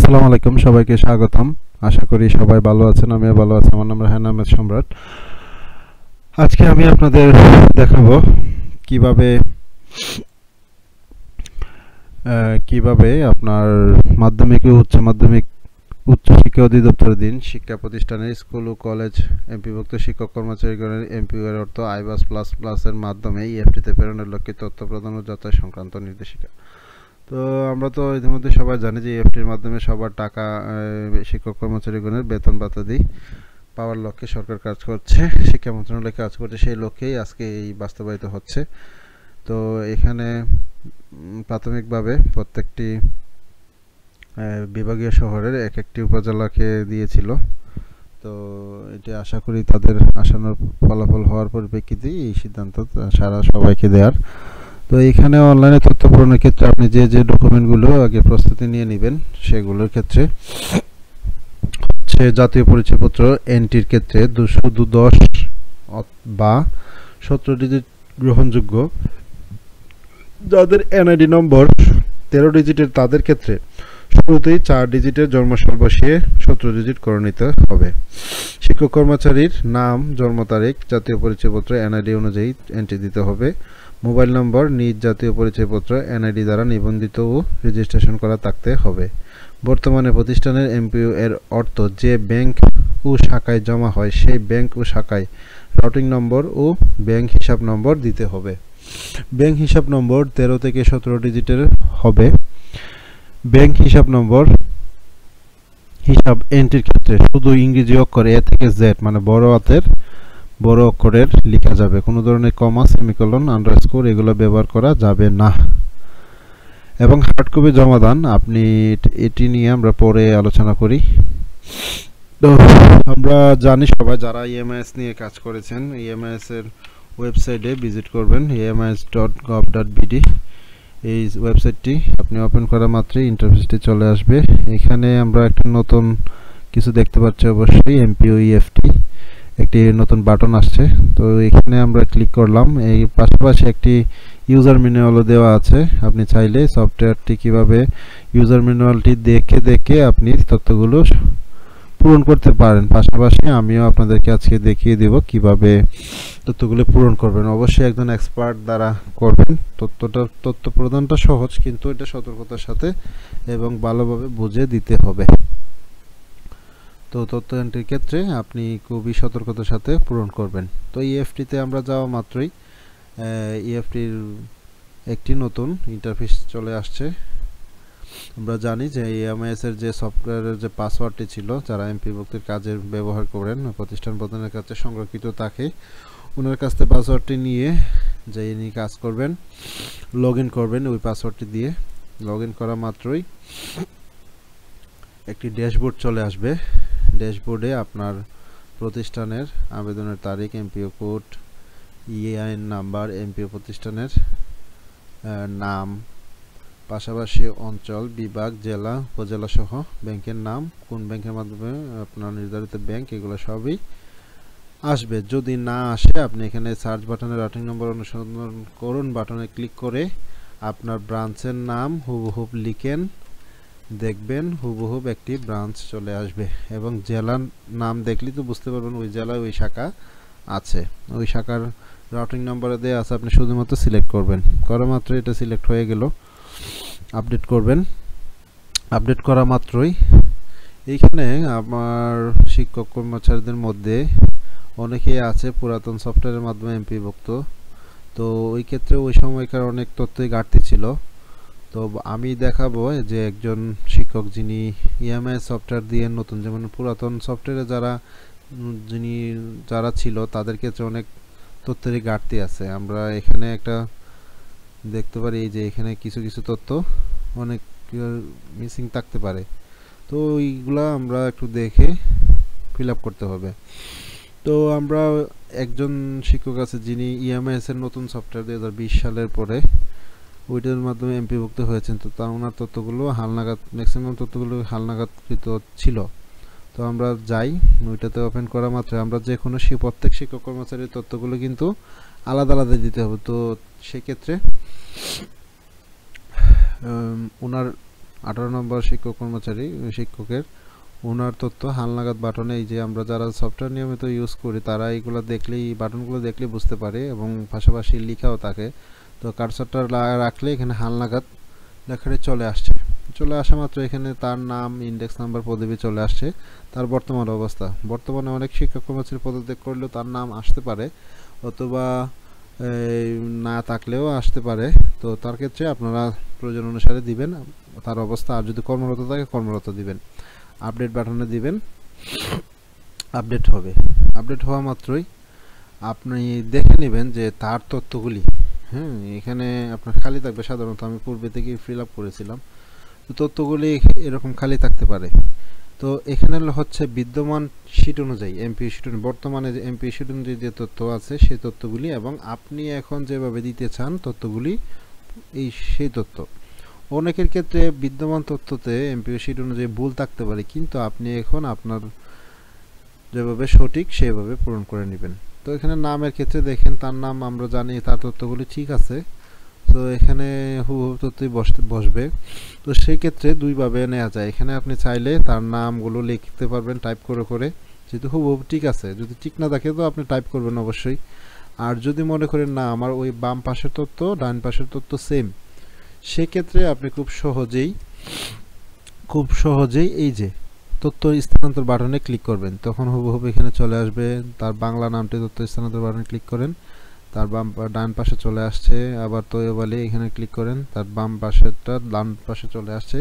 আসসালামু আলাইকুম, সবাইকে স্বাগতম। আশা করি সবাই ভালো আছেন, আমিও ভালো আছি। আমার নাম রায়হান আহমেদ সম্রাট। আজকে আমি আপনাদের দেখাবো কিভাবে কিভাবে আপনার মাধ্যমিক ও উচ্চ মাধ্যমিক উচ্চশিক্ষা অধিদপ্তরাধীন শিক্ষা প্রতিষ্ঠানের স্কুল ও কলেজ এমপিভুক্ত শিক্ষক কর্মচারীগণের এমপিওর অর্থ আইবাস প্লাস প্লাসের মাধ্যমে ইএফটিতে প্রেরণের লক্ষ্যে তথ্য প্রদান ও যাচাই সংক্রান্ত নির্দেশিকা। তো আমরা তো ইতিমধ্যে সবাই জানি যে ইএফটির মাধ্যমে সবার টাকা শিক্ষক কর্মচারীগণের বেতন ভাতাদি পাওয়ার লক্ষ্যে সরকার কাজ করছে, শিক্ষা মন্ত্রণালয় কাজ করছে। সেই লক্ষ্যেই আজকে এই বাস্তবায়িত হচ্ছে। তো এখানে প্রাথমিকভাবে প্রত্যেকটি বিভাগীয় শহরের এক একটি উপজেলাকে দিয়েছিল। তো এটি আশা করি তাদের আশানুরূপ ফলাফল হওয়ার পরিপ্রেক্ষিতেই এই সিদ্ধান্ত সারা সবাইকে দেওয়ার। তো এখানে অনলাইনে তথ্য পূরণের ক্ষেত্রে আপনি যে যে ডকুমেন্টগুলো আগে প্রস্তুতি নিয়ে নেবেন সেগুলোর ক্ষেত্রে হচ্ছে জাতীয় পরিচয়পত্র এনটির ক্ষেত্রে 210 বা 17 ডিজিট গ্রহণযোগ্য। যাদের এনআইডি নম্বর 13 ডিজিটের তাদের ক্ষেত্রে শুরুতেই 4 ডিজিটের জন্মসাল বসিয়ে 17 ডিজিট করে নিতে হবে। শিক্ষক কর্মচারীর নাম, জন্ম তারিখ জাতীয় পরিচয়পত্র এনআইডি অনুযায়ী এন্ট্রি দিতে হবে। মোবাইল নম্বর নিজ জাতীয় পরিচয়পত্র এনআইডি দ্বারা নিবন্ধিত ও রেজিস্ট্রেশন করা থাকতে হবে। বর্তমানে প্রতিষ্ঠানের এমপিও এর অর্থ যে ব্যাংক ও শাখায় জমা হয় সেই ব্যাংক ও শাখায় রাউটিং নম্বর ও ব্যাংক হিসাব নম্বর দিতে হবে। ব্যাংক হিসাব নম্বর 13 থেকে 17 ডিজিটের হবে। ব্যাংক হিসাব নম্বর হিসাব এন্ট্রির ক্ষেত্রে শুধু ইংরেজি অক্ষর এ থেকে জেড মানে বড় অক্ষরের লেখা যাবে। কোনো ধরনের কমা, সেমিকোলন, আন্ডারস্কোর এগুলো ব্যবহার করা যাবে না। এবং হার্ড কপি জমা দান, আপনি এটি নিয়ে আমরা পরে আলোচনা করি। তো আমরা জানি সবাই যারা ইএমআইএস নিয়ে কাজ করেছেন, ইএমআইএস এর ওয়েবসাইটে ভিজিট করবেন emis.gov.bd। এই ওয়েবসাইটটি আপনি ওপেন করা মাত্রই ইন্টারফেসটি চলে আসবে। এখানে আমরা একটা নতুন কিছু দেখতে পাচ্ছি, অবশ্যই এমপিও ইএফটি একটি নতুন বাটন আসছে। তো এখানে আমরা ক্লিক করলাম। এই পাশাপাশি একটি ইউজার ম্যানুয়ালও দেওয়া আছে। আপনি চাইলে সফটওয়্যারটি কিভাবে ইউজার ম্যানুয়ালটি দেখে আপনি তথ্যগুলো পূরণ করতে পারেন। পাশাপাশি আমিও আপনাদেরকে আজকে দেখিয়ে দেব কিভাবে তথ্যগুলো পূরণ করবেন। অবশ্যই একজন এক্সপার্ট দ্বারা করবেন। তথ্য প্রদানটা সহজ, কিন্তু এটা সতর্কতার সাথে এবং ভালোভাবে বুঝে দিতে হবে। তো তথ্য এন্ট্রির ক্ষেত্রে আপনি খুবই সতর্কতার সাথে পূরণ করবেন। তো ইএফটিতে আমরা যাওয়া মাত্রই ইএফটির একটি নতুন ইন্টারফেস চলে আসছে। আমরা জানি যে ইএমআইএস এর যে সফটওয়্যারের যে পাসওয়ার্ডটি ছিল, যারা এমপিভুক্তির কাজে ব্যবহার করেন, প্রতিষ্ঠান প্রধানের কাছে সংরক্ষিত থাকে, ওনার কাছ থেকে পাসওয়ার্ডটি নিয়ে যিনি কাজ করবেন লগ ইন করবেন ওই পাসওয়ার্ডটি দিয়ে। লগ ইন করা মাত্রই একটি ড্যাশবোর্ড চলে আসবে। ড্যাশবোর্ডে আপনার প্রতিষ্ঠানের আবেদনের তারিখ, MPO code, EIN number, MPO প্রতিষ্ঠানের নাম, পাশাপাশি অঞ্চল, বিভাগ, জেলা, উপজেলা সহ ব্যাংকের নাম, কোন ব্যাংকের মাধ্যমে আপনার নির্ধারিত ব্যাংক, এগুলো সবই আসবে। যদি না আসে আপনি এখানে সার্চ বাটনে রাউটিং নম্বর অনুসন্ধান করুন বাটনে ক্লিক করে আপনার ব্রাঞ্চের নাম হুবহুব লিখেন, দেখবেন হুবহুব একটি ব্রাঞ্চ চলে আসবে। এবং জেলার নাম দেখলেই তো বুঝতে পারবেন ওই জেলায় ওই শাখা আছে। ওই শাখার রাউটিং নম্বরে দেওয়া আছে, আপনি শুধুমাত্র সিলেক্ট করবেন। করা মাত্র এটা সিলেক্ট হয়ে গেল। আপডেট করবেন। আপডেট করা মাত্রই এইখানে আমার শিক্ষক কর্মচারীদের মধ্যে অনেকেই আছে পুরাতন সফটওয়্যারের মাধ্যমে এমপিভুক্ত। তো ওই ক্ষেত্রে ওই সময়কার অনেক তথ্যই ঘাটতি ছিল। তো আমি দেখাবো যে একজন শিক্ষক যিনি ইএমআইএস সফটওয়্যার দিয়ে নতুন, যেমন পুরাতন সফটওয়্যারে যারা ছিল তাদের ক্ষেত্রে অনেক তথ্যেরই ঘাটতি আছে। আমরা এখানে একটা দেখতে পারি যে এখানে কিছু কিছু তথ্য অনেক মিসিং থাকতে পারে। তো এইগুলা আমরা একটু দেখে ফিল আপ করতে হবে। তো আমরা একজন শিক্ষক আছে যিনি ইএমআইএস এর নতুন সফটওয়্যার 2020 সালের পরে ওইটার মাধ্যমে এমপিভুক্ত হয়েছেন। তো ওনার তথ্যগুলো হালনাগাদ, ম্যাক্সিমাম তথ্যগুলো হালনাগাদকৃত ছিল। তো আমরা যাই, ওইটাতে ওপেন করা মাত্র আমরা যে কোনো প্রত্যেক শিক্ষক কর্মচারীর তথ্যগুলো কিন্তু আলাদা আলাদা দিতে হবে। তো সেক্ষেত্রে ওনার 18 নম্বর শিক্ষক কর্মচারী শিক্ষকের ওনার তথ্য হালনাগাদ বাটনে, এই যে আমরা যারা সফটওয়্যার নিয়মিত ইউজ করি তারা এইগুলো দেখলেই, বাটনগুলো দেখলেই বুঝতে পারে এবং পাশাপাশি লেখাও থাকে। তো কার্সরটা রাখলে এখানে হালনাগাদ লেখাটি চলে আসা মাত্র এখানে তার নাম, ইন্ডেক্স নাম্বার, পদবি চলে আসছে, তার বর্তমান অবস্থা। বর্তমানে অনেক শিক্ষক কর্মচারী পদত্যাগ করলেও তার নাম আসতে পারে, অথবা না থাকলেও আসতে পারে। তো তার ক্ষেত্রে আপনারা প্রয়োজন অনুসারে দিবেন তার অবস্থা। আর যদি কর্মরত থাকে কর্মরত দিবেন, আপডেট বাটনে দিবেন, আপডেট হবে। আপডেট হওয়া মাত্রই আপনি দেখে নেবেন যে তার তথ্যগুলি, এখানে আপনার খালি থাকবে। সাধারণত আমি পূর্বে থেকেই ফিল আপ করেছিলাম, তো তথ্যগুলি এরকম খালি থাকতে পারে। তো এখানে হচ্ছে বিদ্যমান শীট অনুযায়ী, এমপিও শীট বর্তমানে যে এমপিও শীট অনুযায়ী যে তথ্য আছে সেই তথ্যগুলি, এবং আপনি এখন যেভাবে দিতে চান তথ্যগুলি, সেই তথ্য। অনেকের ক্ষেত্রে বিদ্যমান তথ্যতে এমপিও শীট অনুযায়ী ভুল থাকতে পারে, কিন্তু আপনি এখন আপনার যেভাবে সঠিক সেভাবে পূরণ করে নেবেন। তো এখানে নামের ক্ষেত্রে দেখেন তার নাম আমরা জানি, তার তথ্যগুলি ঠিক আছে, তো এখানে হুবহু তথ্যই বসবে। তো সেই ক্ষেত্রে দুইভাবে নেওয়া যায়। এখানে আপনি চাইলে তার নামগুলো লিখতে পারবেন টাইপ করে করে, যেহেতু হুবহু ঠিক আছে। যদি ঠিক না থাকে তো আপনি টাইপ করবেন অবশ্যই। আর যদি মনে করেন না আমার ওই বাম পাশের তথ্য ডান পাশের তথ্য সেম, সেক্ষেত্রে আপনি খুব সহজেই এই যে তথ্য স্থানান্তর বাটনে ক্লিক করবেন, তখন হুবহু এখানে চলে আসবে তার বাংলা নামটি। তথ্য স্থানান্তর বাটনে ক্লিক করেন, তার ডান পাশে চলে আসছে। আবার তৈয়বালি এখানে ক্লিক করেন, তার বাম পাশেরটা ডান পাশে চলে আসছে।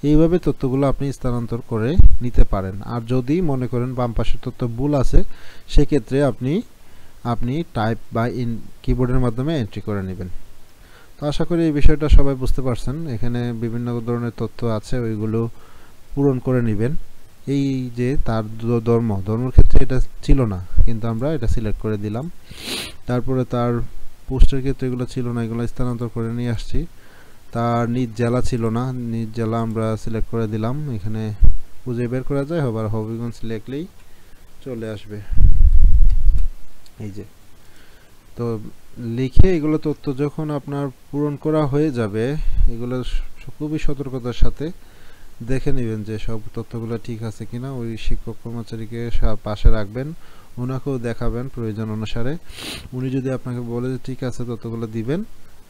এইভাবে তথ্যগুলো আপনি স্থানান্তর করে নিতে পারেন। আর যদি মনে করেন বাম পাশের তথ্য ভুল আছে, সেক্ষেত্রে আপনি টাইপ বা কিবোর্ডের মাধ্যমে এন্ট্রি করে নেবেন। তো আশা করি এই বিষয়টা সবাই বুঝতে পারছেন। এখানে বিভিন্ন ধরনের তথ্য আছে, ওইগুলো পূরণ করে নেবেন। এই যে তার ধর্মের ক্ষেত্রে এটা ছিল না, কিন্তু আমরা এটা সিলেক্ট করে দিলাম। তারপরে তার পোস্টের ক্ষেত্রে এগুলো ছিল না, এগুলো স্থানান্তর করে নিয়ে আসছি। তার নিজ জেলা ছিল না, নিজ জেলা আমরা সিলেক্ট করে দিলাম। এখানে খুঁজে বের করা যায়, আবার হবিগঞ্জ লিখলেই চলে আসবে। এই যে তো লিখে এগুলো তথ্য যখন আপনার পূরণ করা হয়ে যাবে, এগুলো খুবই সতর্কতার সাথে দেখে নেবেন যে সব তথ্যগুলো ঠিক আছে কিনা। ওই শিক্ষক কর্মচারীকে পাশে রাখবেন, ওনাকেও দেখাবেন প্রয়োজন অনুসারে। উনি যদি আপনাকে বলে যে ঠিক আছে তথ্যগুলো দিবেন,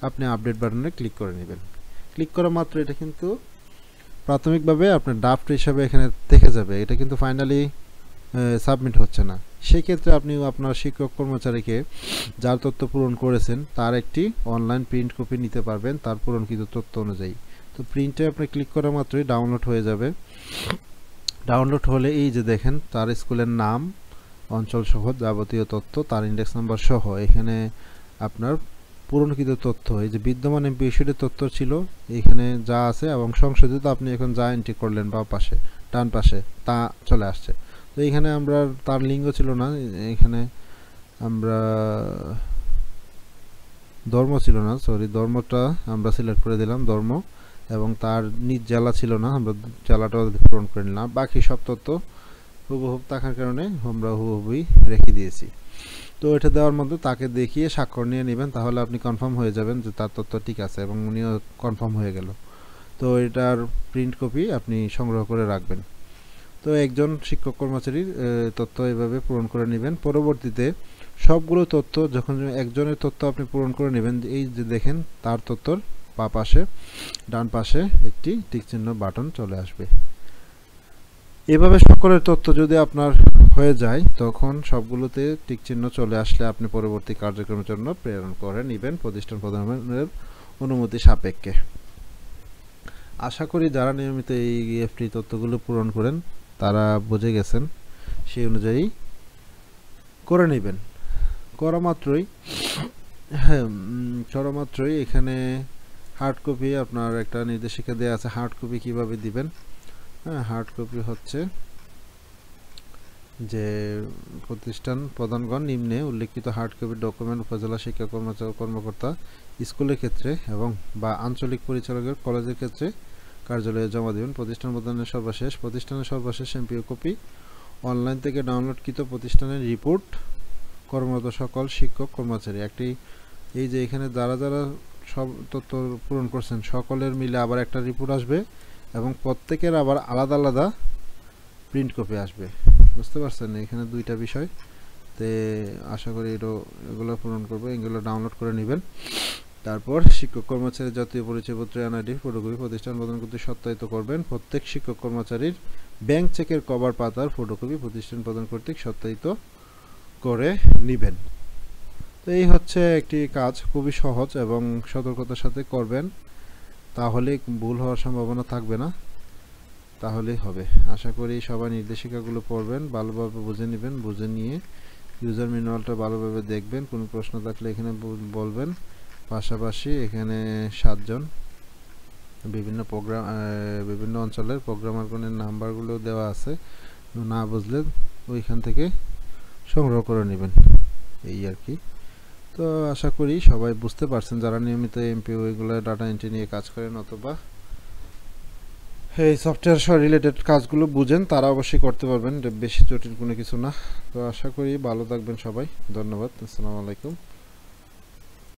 আপনি আপডেট বাটনে ক্লিক করে নেবেন। ক্লিক করা মাত্র এটা কিন্তু প্রাথমিকভাবে আপনার ড্রাফট হিসাবে এখানে থেকে যাবে, এটা কিন্তু ফাইনালি সাবমিট হচ্ছে না। সেক্ষেত্রে আপনি আপনার শিক্ষক কর্মচারীকে যার তথ্য পূরণ করেছেন তার একটি অনলাইন প্রিন্ট কপি নিতে পারবেন তার পূরণকৃত তথ্য অনুযায়ী। তো প্রিন্টে আপনি ক্লিক করা মাত্রই ডাউনলোড হয়ে যাবে। ডাউনলোড হলে এই যে দেখেন তার স্কুলের নাম, অঞ্চল সহ যাবতীয় তথ্য, তার ইন্ডেক্স নাম্বার সহ এখানে আপনার পূরণকৃত তথ্য, এই যে বিদ্যমান এমপিও শীটের তথ্য ছিল এখানে যা আছে, এবং সংশোধিত আপনি এখন যা এন্ট্রি করলেন বা পাশে ডান পাশে তা চলে আসছে। তো এখানে আমরা তার লিঙ্গ ছিল না, এখানে আমরা ধর্ম ছিল না, সরি ধর্মটা আমরা সিলেক্ট করে দিলাম ধর্ম, এবং তার নিজ জেলা ছিল না, আমরা জেলাটাও পূরণ করে নিলাম। বাকি সব তথ্য হুবহু থাকার কারণে আমরা হুবহুই রেখে দিয়েছি। তো এটা দেওয়ার মধ্যে তাকে দেখিয়ে স্বাক্ষর নিয়ে নেবেন, তাহলে আপনি কনফার্ম হয়ে যাবেন যে তার তথ্য ঠিক আছে, এবং উনিও কনফার্ম হয়ে গেল। তো এটার প্রিন্ট কপি আপনি সংগ্রহ করে রাখবেন। তো একজন শিক্ষক কর্মচারীর তথ্য এভাবে পূরণ করে নেবেন। পরবর্তীতে সবগুলো তথ্য যখন একজনের তথ্য আপনি পূরণ করে নেবেন, এই যে দেখেন তার তথ্যর বা পাশে ডান পাশে একটি টিক চিহ্ন বাটন চলে আসবে। এভাবে সকলের তথ্য যদি আপনার হয়ে যায়, তখন সবগুলোতে টিক চিহ্ন চলে আসলে আপনি পরবর্তী কার্যক্রমের জন্য প্রেরণ করে নেবেন প্রতিষ্ঠান প্রধানের অনুমতি সাপেক্ষে। আশা করি যারা নিয়মিত এই ইএফটি তথ্যগুলো পূরণ করেন তারা বুঝে গেছেন, সেই অনুযায়ী করে নেবেন। করা মাত্রই এখানে হার্ড কপি আপনার একটা নির্দেশিকা দেওয়া আছে, হার্ড কপি কিভাবে দিবেন। হার্ড কপি হচ্ছে যে প্রতিষ্ঠান প্রধানগণ নিম্নে উল্লেখিত হার্ড কপি ডকুমেন্ট উপজেলা শিক্ষা কর্মকর্তা স্কুলের ক্ষেত্রে এবং বা আঞ্চলিক পরিচালকের কলেজের ক্ষেত্রে কার্যালয়ে জমা দেবেন। প্রতিষ্ঠানের সর্বশেষ এমপিও কপি অনলাইন থেকে ডাউনলোডকৃত প্রতিষ্ঠানের রিপোর্ট কর্মরত সকল শিক্ষক কর্মচারী একটি, এই যে এখানে যারা যারা সব তথ্য পূরণ করছেন সকলের মিলে আবার একটা রিপোর্ট আসবে, এবং প্রত্যেকের আবার আলাদা আলাদা প্রিন্ট কপি আসবে। বুঝতে পারছেন, এখানে দুইটা বিষয়। তে আশা করি এগুলো পূরণ করবো, এগুলো ডাউনলোড করে নেবেন। তারপর শিক্ষক কর্মচারীর জাতীয় পরিচয়পত্র এনআইডি ফটোকপি প্রতিষ্ঠান প্রদান করতে সত্যায়িত করবেন। প্রত্যেক শিক্ষক কর্মচারীর ব্যাংক চেকের কভার পাতার ফটোকপি প্রতিষ্ঠান প্রদান কর্তৃক সত্যায়িত করে নেবেন। তো এই হচ্ছে একটি কাজ, খুবই সহজ এবং সতর্কতার সাথে করবেন, তাহলে ভুল হওয়ার সম্ভাবনা থাকবে না, তাহলেই হবে। আশা করি সবাই নির্দেশিকাগুলো পড়বেন, ভালোভাবে বুঝে নেবেন, বুঝে নিয়ে ইউজার ম্যানুয়ালটা ভালোভাবে দেখবেন। কোনো প্রশ্ন থাকলে এখানে বলবেন। পাশাপাশি এখানে 7 জন বিভিন্ন অঞ্চলের প্রোগ্রামারগণের নাম্বারগুলো দেওয়া আছে, না বুঝলে ওইখান থেকে সংগ্রহ করে নেবেন, এই আর কি। তো আশা করি সবাই বুঝতে পারছেন, যারা নিয়মিত এমপিও এগুলো ডাটা এন্ট্রি নিয়ে কাজ করেন অথবা এই সফটওয়্যার সহ রিলেটেড কাজগুলো বুঝেন, তারা অবশ্যই করতে পারবেন, বেশি জটিল কোনো কিছু না। তো আশা করি ভালো থাকবেন সবাই, ধন্যবাদ, আসসালামু আলাইকুম।